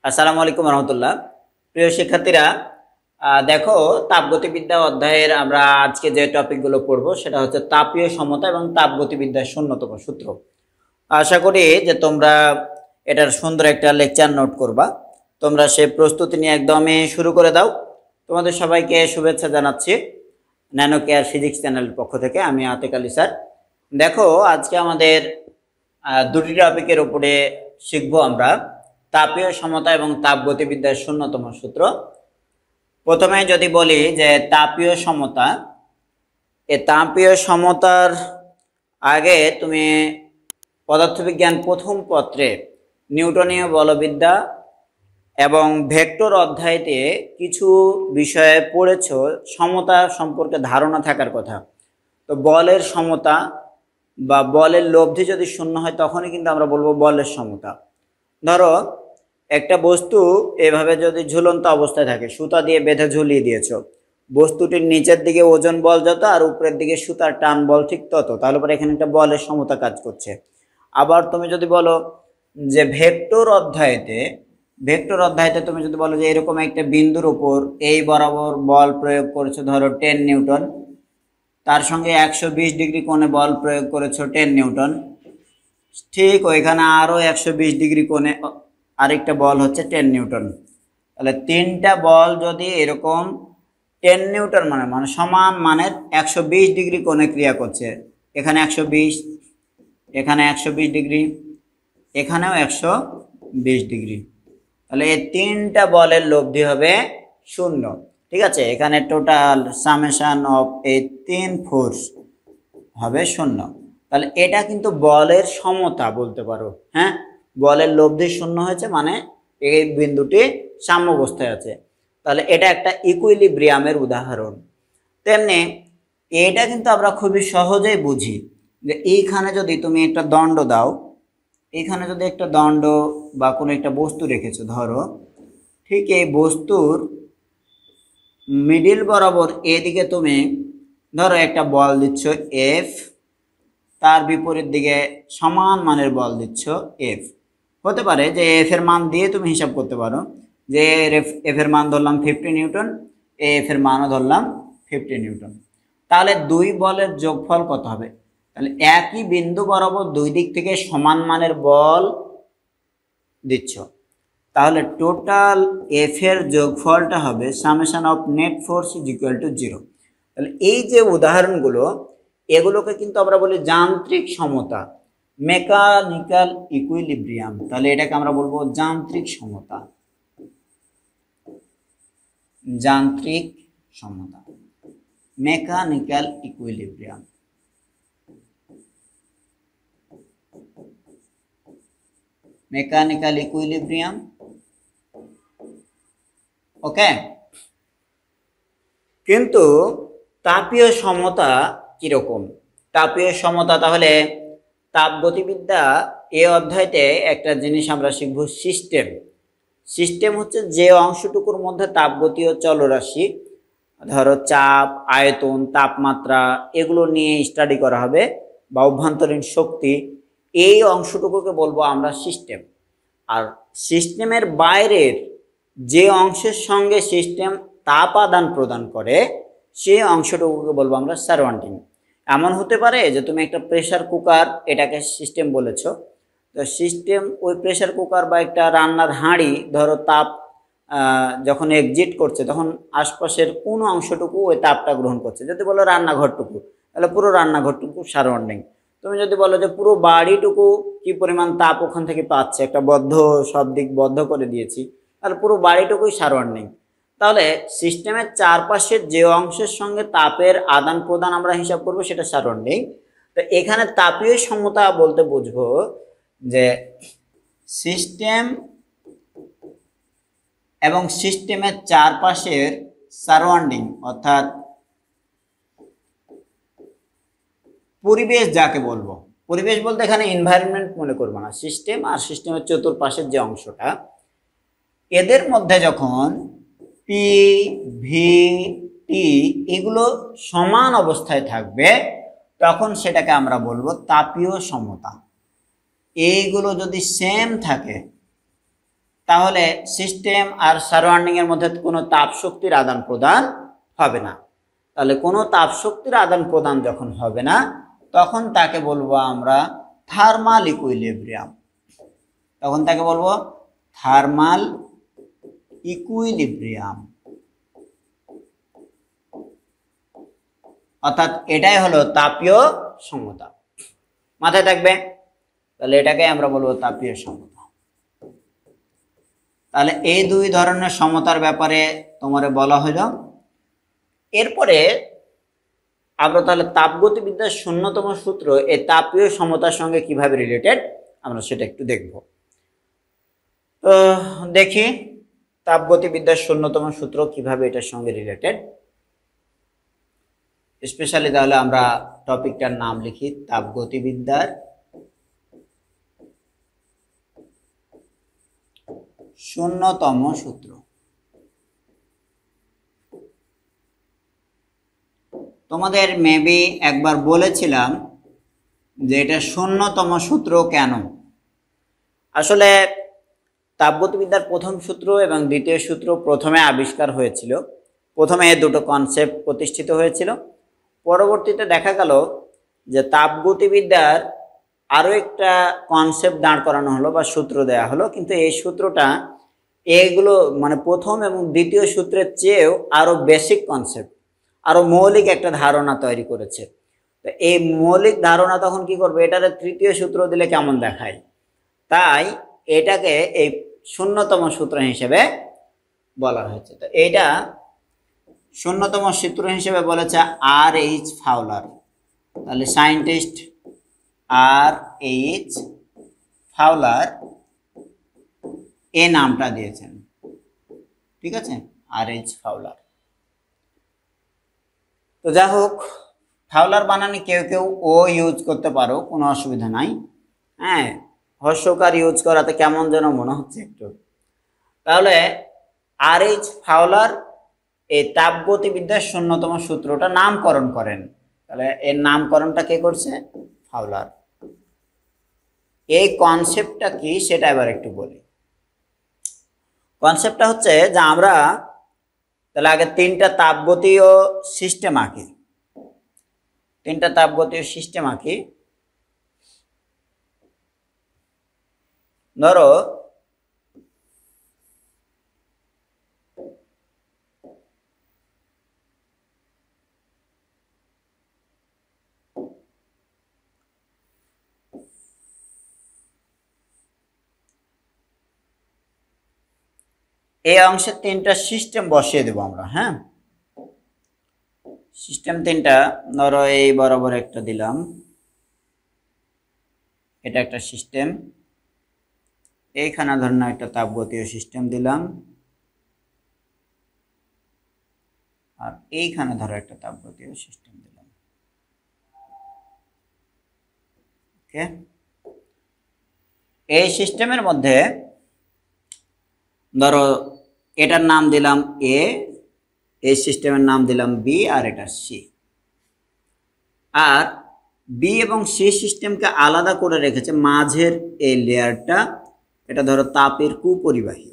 আসসালামু আলাইকুম রহমতুল্লাহ। প্রিয় শিক্ষার্থীরা, দেখো, তাপগতিবিদ্যা অধ্যায়ের আমরা আজকে যে টপিকগুলো পড়বো সেটা হচ্ছে তাপীয় সমতা এবং তাপগতিবিদ্যার শূন্যতম সূত্র। আশা করি যে তোমরা এটার সুন্দর একটা লেকচার নোট করবা। তোমরা সে প্রস্তুতি নিয়ে একদমই শুরু করে দাও। তোমাদের সবাইকে শুভেচ্ছা জানাচ্ছি ন্যানো কেয়ার ফিজিক্স চ্যানেলের পক্ষ থেকে। আমি আতিক আলী স্যার। দেখো, আজকে আমাদের দুটি টপিকের উপরে শিখবো আমরা তাপীয় সমতা এবং তাপগতিবিদ্যার শূন্যতম সূত্র। প্রথমে যদি বলি যে তাপীয় সমতা, এই তাপীয় সমতার আগে তুমি পদার্থবিজ্ঞান প্রথম পত্রে নিউটনীয় বলবিদ্যা এবং ভেক্টর অধ্যায়তে কিছু বিষয়ে পড়েছ, সমতা সম্পর্কে ধারণা থাকার কথা। তো বলের সমতা বা বলের লব্ধি যদি শূন্য হয় তখনই কিন্তু আমরা বলবো বলের সমতা। ধরো, একটা বস্তু এভাবে যদি ঝুলন্ত অবস্থায় থাকে, সুতা দিয়ে বেঁধে ঝুলিয়ে দিয়েছো, বস্তুটির নিচের দিকে ওজন বল যত আর উপরের দিকে সুতার টান বল ঠিক তত, তাহলে পরে এখানে একটা বলের সমতা কাজ করছে। আবার তুমি যদি বলো যে ভেক্টর অধ্যায়তে তুমি যদি বলো যে এরকম একটা বিন্দুর উপর এই বরাবর বল প্রয়োগ করেছো, ধরো 10 নিউটন, তার সঙ্গে 120 ডিগ্রি কোণে বল প্রয়োগ করেছো 10 নিউটন, ঠিক ওইখানে আরও 120 ডিগ্রি কোণে আরেকটা বল হচ্ছে 10 নিউটন। তাহলে তিনটা বল যদি এরকম 10 নিউটন মানে সমান মানের 120 ডিগ্রি কোণে ক্রিয়া করছে, এখানে 120, এখানে 120 ডিগ্রি, এখানেও 120 ডিগ্রি, তাহলে এই তিনটা বলের লব্ধি হবে 0। ঠিক আছে, এখানে টোটাল সামেশন অফ এই 3 ফোর্স হবে 0। তাহলে এটা কিন্তু বলের সমতা বলতে পারো। হ্যাঁ, বলের লব্ধি 0 হয়েছে মানে এই বিন্দুটি সাম্যাবস্থায় আছে। তাহলে এটা একটা ইকুইলিব্রিয়ামের উদাহরণ। তেমনি এটা কিন্তু আমরা খুবই সহজেই বুঝি যে এইখানে যদি তুমি একটা দণ্ড দাও, এখানে যদি একটা দণ্ড বা কোনো একটা বস্তু রেখেছো, ধরো ঠিক এই বস্তুর মিডিল বরাবর এদিকে তুমি ধরো একটা বল দিচ্ছ এফ, তার বিপরীত দিকে সমান মানের বল দিচ্ছ এফ। হতে পারে যে এফ এর মান দিয়ে তুমি হিসাব করতে পারো যে এফ এর মান ধরলাম 50 নিউটন, এফ এর মানও ধরলাম 50 নিউটন। তাহলে দুই বলের যোগফল কত হবে? তাহলে একই বিন্দু বরাবর দুই দিক থেকে সমান মানের বল দিচ্ছ, তাহলে টোটাল এফ এর যোগফলটা হবে summation of net force is equal two 0। তাহলে এই যে উদাহরণগুলো, এগুলোকে কিন্তু আমরা বলি যান্ত্রিক সমতা, মেকানিক্যাল ইকুইলিব্রিয়াম। তাহলে এটাকে আমরা বলবো যান্ত্রিক সমতা, যান্ত্রিক সমতা, মেকানিক্যাল ইকুইলিব্রিয়াম। মেকানিক্যাল ইকুইলিব্রিয়াম, ওকে। কিন্তু তাপীয় সমতা কিরকম? তাপীয় সমতা, তাহলে তাপগতিবিদ্যা এই অধ্যায়তে একটা জিনিস আমরা শিখব, সিস্টেম। সিস্টেম হচ্ছে যে অংশটুকুর মধ্যে তাপগতীয় চলরাশি, ধরো চাপ, আয়তন, তাপমাত্রা, এগুলো নিয়ে স্টাডি করা হবে, বা অভ্যন্তরীণ শক্তি, এই অংশটুকুকে বলবো আমরা সিস্টেম। আর সিস্টেমের বাইরের যে অংশের সঙ্গে সিস্টেম তাপ আদান প্রদান করে সেই অংশটুকুকে বলবো আমরা সারাউন্ডিং। এমন হতে পারে যে তুমি একটা প্রেসার কুকার, এটাকে সিস্টেম বলেছো, তো সিস্টেম ওই প্রেসার কুকার বা একটা রান্নার হাঁড়ি, ধরো তাপ যখন এক্সিট করছে তখন আশপাশের কোন অংশটুকু ওই তাপটা গ্রহণ করছে। যদি বলো রান্নাঘরটুকু, তাহলে পুরো রান্নাঘরটুকু সারাউন্ডিং। তুমি যদি বলো যে পুরো বাড়িটুকু কি পরিমাণ তাপ ওখান থেকে পাচ্ছে, একটা বদ্ধ, সব দিক বদ্ধ করে দিয়েছি, তাহলে পুরো বাড়িটুকুই সারাউন্ডিং। তাহলে সিস্টেমের চারপাশের যে অংশের সঙ্গে তাপের আদান প্রদান আমরা হিসাব করব সেটা সারাউন্ডিং। তো এখানে তাপীয় সমতা বলতে বুঝবো যে সিস্টেম এবং সিস্টেমের চারপাশের সারাউন্ডিং, অর্থাৎ পরিবেশ যাকে বলবো। পরিবেশ বলতে এখানে এনভায়রনমেন্ট মনে করবো না, সিস্টেম আর সিস্টেমের চতুর্পাশের যে অংশটা, এদের মধ্যে যখন পি, ভি, টি এগুলো সমান অবস্থায় থাকবে তখন সেটাকে আমরা বলবো তাপীয় সমতা। এইগুলো যদি সেম থাকে তাহলে সিস্টেম আর সারাউন্ডিং এর মধ্যে কোনো তাপ শক্তির আদান প্রদান হবে না। তাহলে কোনো তাপ শক্তির আদান প্রদান যখন হবে না, তখন তাকে বলবো আমরা থার্মাল ইকুইলিব্রিয়াম। তখন তাকে বলবো থার্মাল ইকুইলিব্রিয়াম। অর্থাৎ এটাই হলো তাপীয় সমতা। মাথায় থাকবে। তাহলে এটাকে আমরা বলবো তাপীয় সমতা। তাহলে এই দুই ধরনের সমতার ব্যাপারে তোমারে বলা হইল। এরপরে আমরা তাহলে তাপগতিবিদ্যার শূন্যতম সূত্র এই তাপীয় সমতার সঙ্গে কিভাবে রিলেটেড আমরা সেটা একটু দেখব। তো দেখি তাপগতিবিদ্যার শূন্যতম সূত্র কিভাবে এটার সঙ্গে রিলেটেড। স্পেশালি তাহলে আমরা টপিকটার নাম লিখি তাপগতিবিদ্যার শূন্যতম সূত্র। তোমাদের মেবি একবার বলেছিলাম যে এটা শূন্যতম সূত্র কেন। আসলে তাপগতিবিদ্যার প্রথম সূত্র এবং দ্বিতীয় সূত্র প্রথমে আবিষ্কার হয়েছিল। প্রথমে দুটো কনসেপ্ট প্রতিষ্ঠিত হয়েছিল। পরবর্তীতে দেখা গেল যে তাপগতিবিদ্যার আরও একটা কনসেপ্ট দাঁড় করানো হলো বা সূত্র দেয়া হলো, কিন্তু এই সূত্রটা এগুলো মানে প্রথম এবং দ্বিতীয় সূত্রের চেয়েও আরও বেসিক কনসেপ্ট, আরও মৌলিক একটা ধারণা তৈরি করেছে। তো এই মৌলিক ধারণা তখন কি করবে, এটার তৃতীয় সূত্র দিলে কেমন দেখায়, তাই এটাকে এই শূন্যতম সূত্র হিসেবে বলা হয়েছে। তো এইটা শূন্যতম সূত্র হিসেবে বলেছে আর.এইচ. ফাউলার। তাহলে সায়েন্টিস্ট আর.এইচ. ফাউলার এই নামটা দিয়েছেন, ঠিক আছে, আর.এইচ. ফাউলার। তো যাই হোক, ফাউলার বানানে কেউ কেউ ও ইউজ করতে পারো, কোনো অসুবিধা নাই। হ্যাঁ, হর্ষকার ইউজ করাতে কেমন যেন মনে হচ্ছে একটু। তাহলে আর.এইচ. ফাউলার এই তাপগতিবিদ্যার শূন্যতম সূত্রটা নামকরণ করেন। তাহলে এর নামকরণটা কে করছে? ফাউলার। এই কনসেপ্টটা কি সেটা এবার একটু বলি। কনসেপ্টটা হচ্ছে যে আমরা তাহলে আগে তিনটা তাপগতীয় সিস্টেম আঁকি। তিনটা তাপগতীয় সিস্টেম আঁকি। ধরো এই অংশে তিনটা সিস্টেম বসিয়ে দেব আমরা। হ্যাঁ, সিস্টেম তিনটা। ধরো এই বরাবর একটা দিলাম, এটা একটা সিস্টেম। এইখানে ধরুন একটা তাপগতীয় সিস্টেম দিলাম, আর এইখানে ধরো একটা তাপগতীয় সিস্টেম দিলাম। ওকে, এই সিস্টেমের মধ্যে ধরো এটার নাম দিলাম এ, এই সিস্টেমের নাম দিলাম বি, আর এটা সি। আর বি এবং সি সিস্টেমকে আলাদা করে রেখেছে মাঝের এই লেয়ারটা, এটা ধরো তাপের কুপরিবাহী।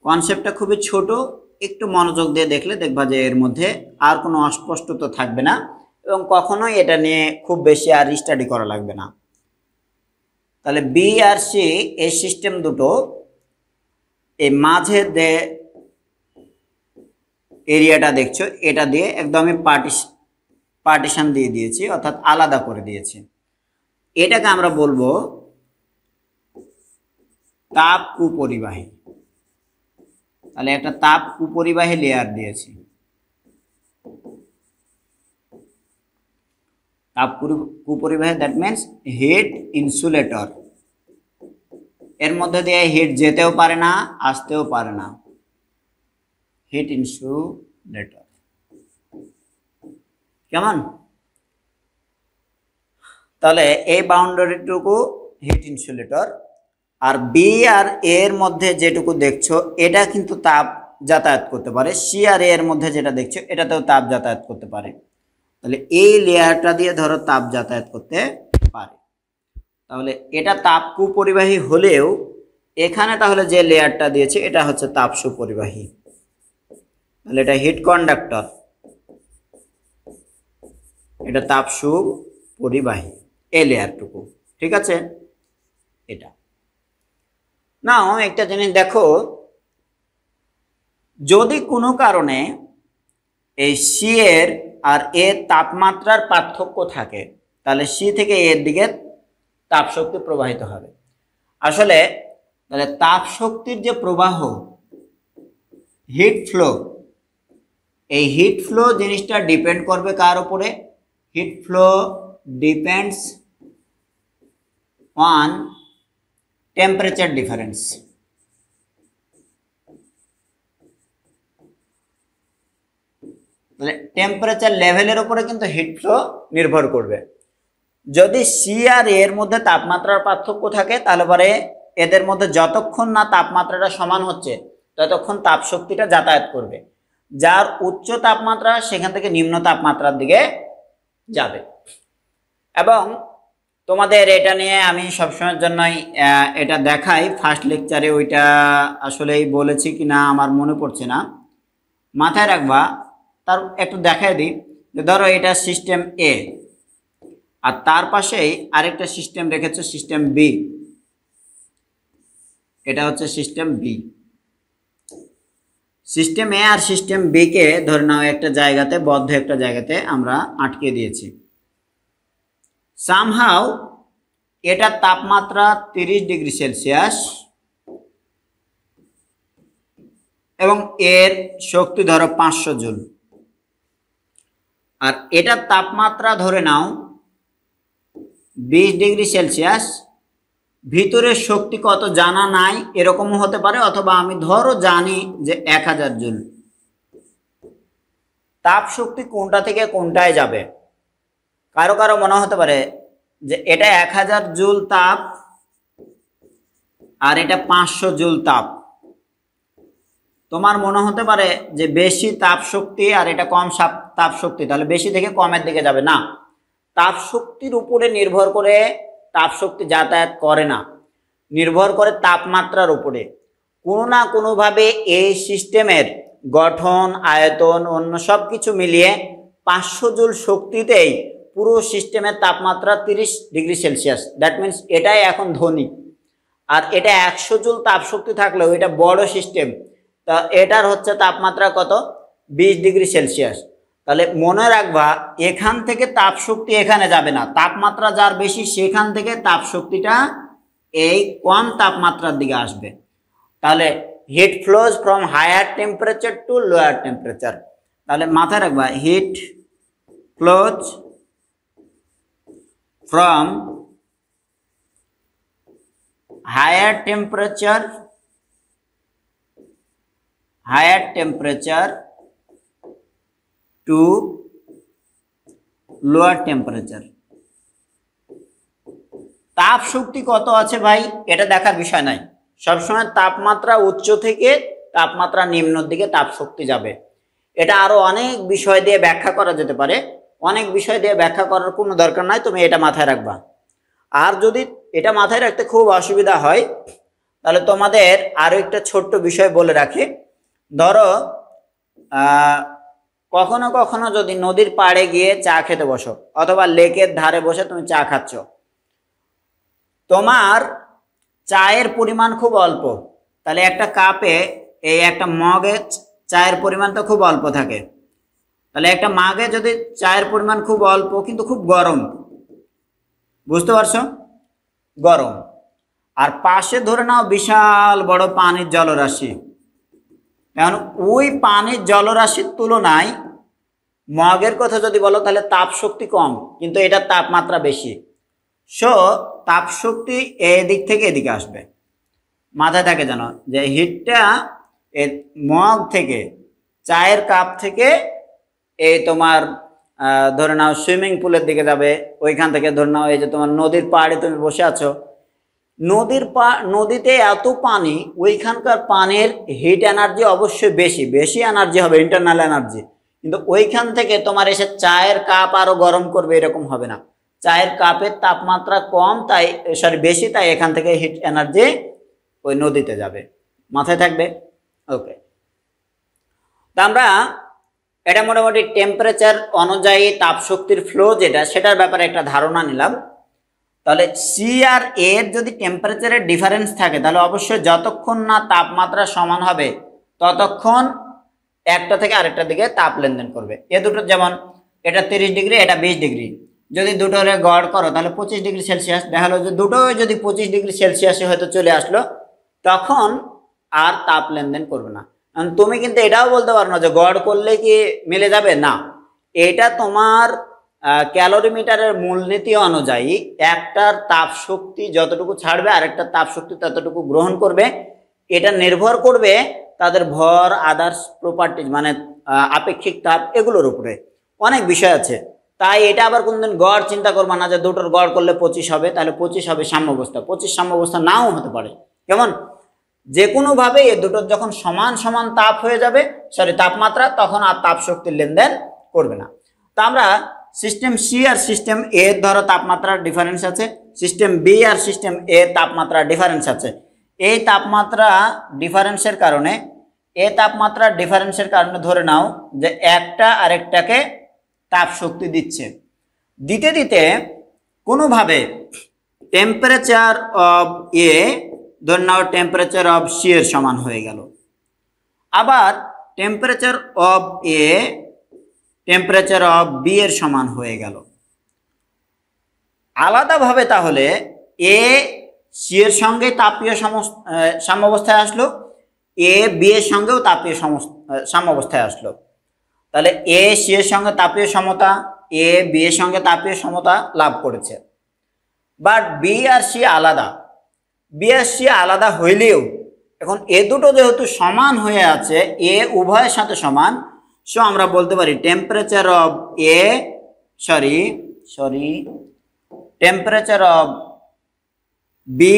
কনসেপ্টটা খুবই ছোট, একটু মনোযোগ দিয়ে দেখলে দেখবা যে এর মধ্যে আর কোনো অস্পষ্টতা থাকবে না এবং কখনোই এটা নিয়ে খুব বেশি আর স্টাডি করা লাগবে না। তাহলে বি আর সি এই সিস্টেম দুটো এই মাঝের যে এরিয়াটা দেখছো এটা দিয়ে একদমই পার্টিশন দিয়ে দিয়েছি, অর্থাৎ আলাদা করে দিয়েছি। এটাকে আমরা বলবো তাপ কুপরিবাহী। তাহলে একটা তাপ কুপরিবাহী লেয়ার দিয়েছি। তাপ কুপরিবাহী দ্যাট মিনস হিট ইনসুলেটর। এর মধ্যে দিয়ে হিট যেতেও পারে না, আসতেও পারে না। হিট ইনসুলেটর কেমন? তাহলে এই বাউন্ডারিটুকু হিট ইনসুলেটর। আর বি আর এর মধ্যে যেটুকু দেখছো এটা কিন্তু তাপ যাতায়াত করতে পারে। সি আর এর মধ্যে যেটা দেখছো এটাতেও তাপ যাতায়াত করতে পারে। তাহলে এই লেয়ারটা দিয়ে ধরো তাপ যাতায়াত করতে পারে। তাহলে এটা তাপ কুপরিবাহী হলেও এখানে তাহলে যে লেয়ারটা দিয়েছে এটা হচ্ছে তাপ সুপরিবাহী, তাহলে এটা হিট কন্ডাক্টর, এটা তাপ সুপরিবাহী এই লেয়ারটুকু। ঠিক আছে, এটা নাও একটা জিনিস দেখো, যদি কোনো কারণে এই সি এর আর এর তাপমাত্রার পার্থক্য থাকে তাহলে সি থেকে এর দিকে তাপ শক্তি প্রবাহিত হবে। আসলে তাহলে তাপ শক্তির যে প্রবাহ হিট ফ্লো, এই হিট ফ্লো জিনিসটা ডিপেন্ড করবে কার উপরে? Heat flow depends on temperature difference. তাহলে টেম্পারেচার লেভেলের উপরে কিন্তু হিট ফ্লো নির্ভর করবে। যদি সি আর এর মধ্যে তাপমাত্রার পার্থক্য থাকে তাহলে পরে এদের মধ্যে যতক্ষণ না তাপমাত্রাটা সমান হচ্ছে ততক্ষণ তাপ শক্তিটা যাতায়াত করবে, যার উচ্চ তাপমাত্রা সেখান থেকে নিম্ন তাপমাত্রার দিকে যাবে। এবং তোমাদের এটা নিয়ে আমি সবসময়ের জন্যই এটা দেখাই, ফার্স্ট লেকচারে ওইটা আসলেই বলেছি কি না আমার মনে পড়ছে না, মাথায় রাখবা। তার একটু দেখাই দিই যে ধরো এটা সিস্টেম এ আর তার পাশেই আরেকটা সিস্টেম রেখেছে সিস্টেম বি, এটা হচ্ছে সিস্টেম বি। সিস্টেম এ আর সিস্টেম বি কে ধরে নাও একটা জায়গাতে, বদ্ধ একটা জায়গাতে আমরা আটকে দিয়েছি। সামহাউ এটার তাপমাত্রা 30 ডিগ্রি সেলসিয়াস এবং এর শক্তি ধরো 500 জুল, আর এটার তাপমাত্রা ধরে নাও 20 ডিগ্রি সেলসিয়াস। ভিতরের শক্তি কত জানা নাই, এরকমও হতে পারে, অথবা আমি ধরো জানি যে 1000 জুল। তাপ শক্তি কোনটা থেকে কোনটায় যাবে? কারো কারো মনে হতে পারে যে এটা 1000 জুল তাপ আর এটা 500 জুল তাপ। তোমার মনে হতে পারে যে বেশি তাপ শক্তি আর এটা কম তাপ শক্তি, তাহলে বেশি থেকে কমের দিকে যাবে না। তাপ শক্তির উপরে নির্ভর করে তাপ শক্তি যাতায়াত করে না, নির্ভর করে তাপমাত্রার উপরে। কোনো না কোনোভাবে এই সিস্টেমের গঠন, আয়তন, অন্য সব কিছু মিলিয়ে 500 জুল শক্তিতেই পুরো সিস্টেমের তাপমাত্রা 30 ডিগ্রি সেলসিয়াস। দ্যাট মিনস এটাই এখন ধনী। আর এটা 100 জুল তাপ শক্তি থাকলেও এটা বড় সিস্টেম, তা এটার হচ্ছে তাপমাত্রা কত? 20 ডিগ্রি সেলসিয়াস। তাহলে মনে রাখবা এখান থেকে তাপ শক্তি এখানে যাবে না, তাপমাত্রা যার বেশি সেখান থেকে তাপ শক্তিটা এই কম তাপমাত্রার দিকে আসবে। তাহলে heat flows from higher temperature to lower temperature. তাহলে মাথায় রাখবা heat flows from higher temperature to lower temperature. তাপ শক্তি কত আছে ভাই এটা দেখার বিষয় নাই, সবসময় তাপমাত্রা উচ্চ থেকে তাপমাত্রা নিম্নের দিকে তাপ শক্তি যাবে। এটা আরো অনেক বিষয় দিয়ে ব্যাখ্যা করা যেতে পারে, অনেক বিষয় দিয়ে ব্যাখ্যা করার কোনো দরকার নাই, তুমি এটা মাথায় রাখবা। আর যদি এটা মাথায় রাখতে খুব অসুবিধা হয় তাহলে তোমাদের আরো একটা ছোট্ট বিষয় বলে রাখি। ধরো কখনো কখনো যদি নদীর পাড়ে গিয়ে চা খেতে বসো অথবা লেকের ধারে বসে তুমি চা খাচ্ছ, তোমার চায়ের পরিমাণ খুব অল্প, তাহলে একটা কাপে এই একটা মগে চায়ের পরিমাণ তো খুব অল্প থাকে, তাহলে একটা মাগে যদি চায়ের পরিমাণ খুব অল্প কিন্তু খুব গরম, বুঝতে পারছো? গরম। আর পাশে ধরে নাও বিশাল বড় পানির জলরাশি, এখন ওই পানির জলরাশির তুলনায় মগের কথা যদি বলো তাহলে তাপ শক্তি কম কিন্তু এটার তাপমাত্রা বেশি। সো তাপ শক্তি এদিক থেকে এদিকে আসবে, মাথায় থাকে জানো যে হিটটা মগ থেকে, চায়ের কাপ থেকে এই তোমার ধরে নাও সুইমিং পুলের দিকে যাবে, ওইখান থেকে ধরে নাও এই যে তোমার নদীর পাড়ে তুমি বসে আছো, নদীতে এত পানি, ওইখানকার পানির হিট এনার্জি অবশ্যই বেশি এনার্জি হবে, ইন্টারনাল এনার্জি, কিন্তু ওইখান থেকে তোমার এসে চায়ের কাপ আরো গরম করবে এরকম হবে না। চায়ের কাপের তাপমাত্রা কম, তাই বেশি, তাই এখান থেকে হিট এনার্জি ওই নদীতে যাবে। মাথায় থাকবে? ওকে। তা আমরা এটা মোটামুটি টেম্পারেচার অনুযায়ী তাপশক্তির ফ্লো যেটা, সেটার ব্যাপারে একটা ধারণা নিলাম। তাহলে সি আর এর যদি টেম্পারেচারের ডিফারেন্স থাকে তাহলে অবশ্যই যতক্ষণ না তাপমাত্রা সমান হবে ততক্ষণ একটা থেকে আরেকটার দিকে তাপ লেনদেন করবে। এ দুটো যেমন এটা 30 ডিগ্রি, এটা 20 ডিগ্রি, যদি দুটোরে গড় করো তাহলে 25 ডিগ্রি সেলসিয়াস। দেখা হলো যে দুটো যদি 25 ডিগ্রি সেলসিয়াসে হয়তো চলে আসলো, তখন আর তাপ লেনদেন করবে না। তুমি কিন্তু এটাও বলতে পারো না যে গড় করলে কি মিলে যাবে, না। এটা তোমার ক্যালোরিমিটারের মূলনীতি অনুযায়ী একটার তাপ শক্তি যতটুকু ছাড়বে আরেকটার তাপ শক্তি ততটুকু গ্রহণ করবে। এটা নির্ভর করবে তাদের ভর, আদার্স প্রপার্টিজ মানে আপেক্ষিক তাপ, এগুলোর উপরে অনেক বিষয় আছে। তাই এটা আবার কোনদিন গড় চিন্তা করবা না যে দুটোর গড় করলে 25 হবে, তাহলে 25 হবে সাম্যাবস্থা। 25 সাম্যাবস্থা নাও হতে পারে। কেমন? যে কোনোভাবে এ দুটোর যখন সমান সমান তাপ হয়ে যাবে, তাপমাত্রা, তখন আর তাপ শক্তির লেনদেন করবে না। তা আমরা সিস্টেম সি আর সিস্টেম এ ধরো তাপমাত্রার ডিফারেন্স আছে, সিস্টেম বি আর সিস্টেম এ তাপমাত্রার ডিফারেন্স আছে। এই তাপমাত্রা ডিফারেন্সের কারণে ধরে নাও যে একটা আরেকটাকে তাপ শক্তি দিচ্ছে। দিতে দিতে কোনোভাবে টেম্পারেচার অফ এ ধরে নাও টেম্পারেচার অফ সি এর সমান হয়ে গেল, আবার temperature of A temperature of B এর সমান হয়ে গেল। আলাদাভাবে তাহলে এ সি এর সঙ্গে তাপীয় সাম্যাবস্থায় আসলো, এ বি এর সঙ্গেও তাপীয় সাম্যাবস্থায় আসলো। তাহলে এ সি এর সঙ্গে তাপীয় সমতা, এ বি এর সঙ্গে তাপীয় সমতা লাভ করেছে। বাট বি আর সি আলাদা। বি আর সি আলাদা হইলেও এখন এ দুটো যেহেতু সমান হয়ে আছে, এ উভয়ের সাথে সমান, সো আমরা বলতে পারি temperature of A temperature of B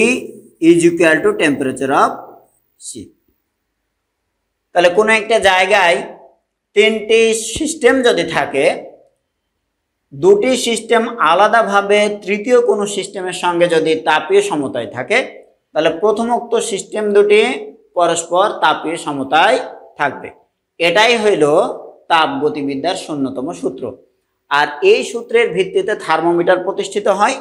is equal to temperature of C. তাহলে কোনো একটা জায়গায় তিনটি সিস্টেম যদি থাকে, দুটি সিস্টেম আলাদাভাবে তৃতীয় কোনো সিস্টেমের সঙ্গে যদি তাপীয় সমতায় থাকে, তাহলে প্রথমোক্ত সিস্টেম দুটি পরস্পর তাপীয় সমতায় থাকবে। এটাই হইল তাপগতিবিদ্যার শূন্যতম সূত্র। আর এই সূত্রের ভিত্তিতে থার্মোমিটার প্রতিষ্ঠিত হয়।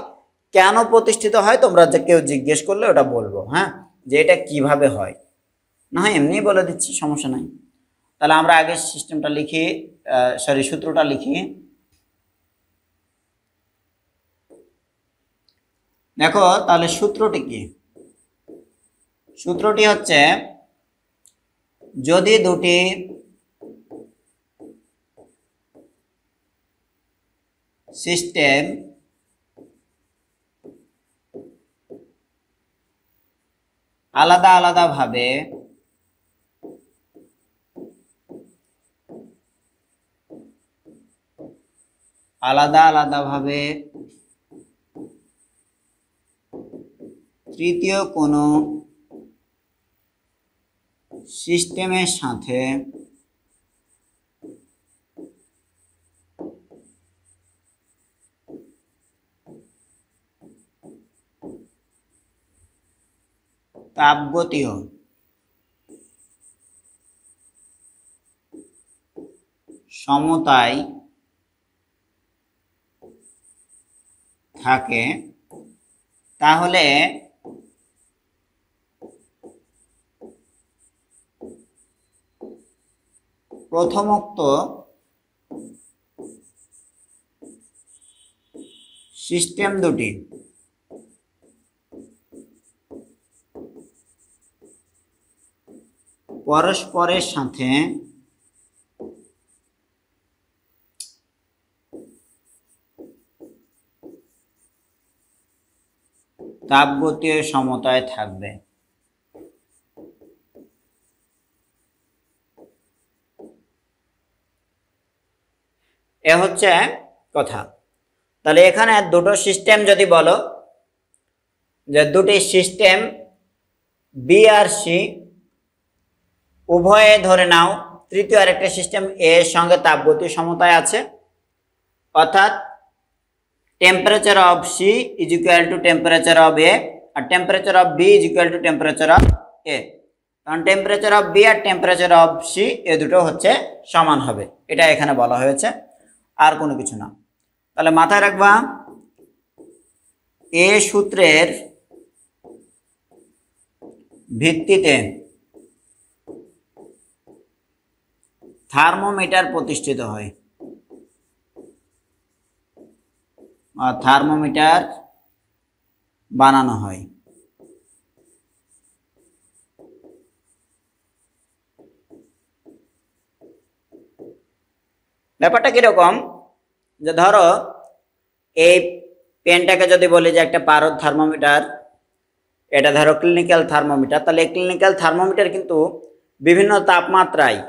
কেন প্রতিষ্ঠিত হয় তোমরা যে কেউ জিজ্ঞেস করলে ওটা বলবো, হ্যাঁ, যে এটা কিভাবে হয়, না হয় এমনি বলে দিচ্ছি, সমস্যা নাই। তাহলে আমরা আগে সিস্টেমটা লিখি, সূত্রটা লিখি। দেখো তাহলে সূত্রটি কি? সূত্রটি হচ্ছে, যদি দুটি সিস্টেম আলাদা আলাদাভাবে তৃতীয় কোনো সিস্টেমের সাথে তাপগতীয় সমতায় থাকে, তাহলে প্রথমোক্ত সিস্টেম দুটি পরস্পরের সাথে তাপগতীয় সমতায় থাকবে। এ হচ্ছে কথা। তাহলে এখানে দুটো সিস্টেম যদি বলো যে দুটি সিস্টেম বি আর সি, উভয়ে ধরে নাও তৃতীয় আরেকটা সিস্টেম এর সঙ্গে তাপগতীয় সমতায় আছে, অর্থাৎ temperature of C is equal to temperature of A আর temperature of B is equal to temperature of A. কারণ টেম্পারেচার অফ বি আর টেম্পারেচার অফ সি এ দুটো হচ্ছে সমান হবে, এটা এখানে বলা হয়েছে, আর কোনো কিছু না। তাহলে মাথায় রাখবা এ সূত্রের ভিত্তিতে থার্মোমিটার প্রতিষ্ঠিত হয়, আর থার্মোমিটার বানানো হয়। ব্যাপারটা কিরকম, যে ধরো এই পেনটাকে যদি বলি যে একটা পারদ থার্মোমিটার, এটা ধরো ক্লিনিক্যাল থার্মোমিটার, তাহলে এই ক্লিনিক্যাল থার্মোমিটার কিন্তু বিভিন্ন তাপমাত্রায়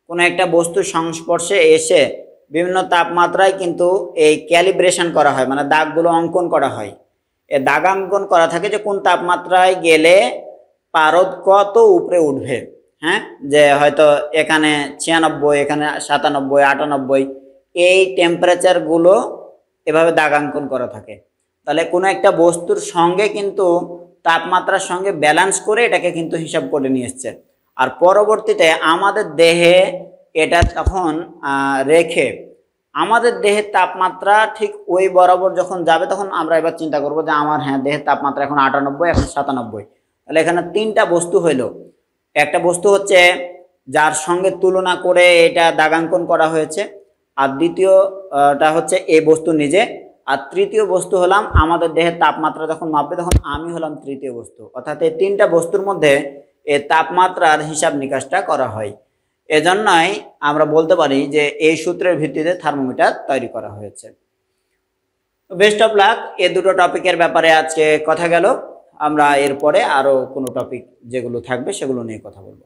কোনো একটা বস্তুর সংস্পর্শে এসে বিভিন্ন তাপমাত্রায় কিন্তু এই ক্যালিব্রেশন করা হয়, মানে দাগগুলো অঙ্কন করা হয়। এই দাগাঙ্কন করা থাকে যে কোন তাপমাত্রায় গেলে পারদ কত উপরে উঠবে। হ্যাঁ, যে হয়তো এখানে 96, এখানে 97, 98, এই টেম্পারেচারগুলো এভাবে দাগাঙ্কন করা থাকে। তাহলে কোনো একটা বস্তুর সঙ্গে কিন্তু তাপমাত্রার সঙ্গে ব্যালেন্স করে এটাকে কিন্তু হিসাব করে নিয়ে এসছে। আর পরবর্তীতে আমাদের দেহে এটা তখন রেখে আমাদের দেহের তাপমাত্রা ঠিক ওই বরাবর যখন যাবে, তখন আমরা এবার চিন্তা করব যে আমার হ্যাঁ দেহের তাপমাত্রা এখন 98, এখন 97। তাহলে এখানে তিনটা বস্তু হইল। একটা বস্তু হচ্ছে যার সঙ্গে তুলনা করে এটা দাগাঙ্কন করা হয়েছে, আর দ্বিতীয়টা হচ্ছে এই বস্তু নিজে, আর তৃতীয় বস্তু হলাম আমাদের দেহের তাপমাত্রা যখন মাপবে তখন আমি হলাম তৃতীয় বস্তু। অর্থাৎ এই তিনটা বস্তুর মধ্যে এই তাপমাত্রার হিসাব নিকাশটা করা হয়। এজন্যই আমরা বলতে পারি যে এই সূত্রের ভিত্তিতে থার্মোমিটার তৈরি করা হয়েছে। Best of luck. এই দুটো টপিকের ব্যাপারে আজকে কথা গেল। আমরা এরপরে আরো কোনো টপিক যেগুলো থাকবে সেগুলো নিয়ে কথা বলবো।